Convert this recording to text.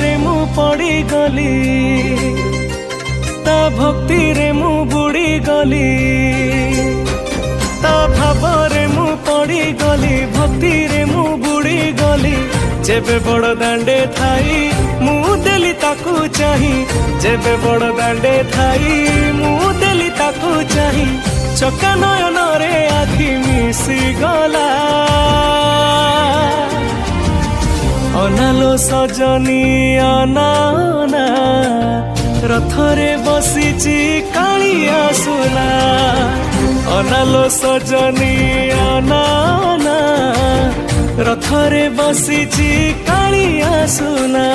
रे मु पड़ी गली ता भक्ति रे मु बुड़ी गली ता भाव रे मु पड़ी गली भक्ति रे मु बुड़ी गली जेबे बड़ दांडे थाई मु देली ताकू चाही जेबे बड़ दांडे थाई मु देली ताकू चाही चका नयन रे आखि मिसी गला अनालो सजनी अनाना रथरे बसीची कालिया सुना अनालो सजनी अनाना रथरे बसीची कालिया सुना।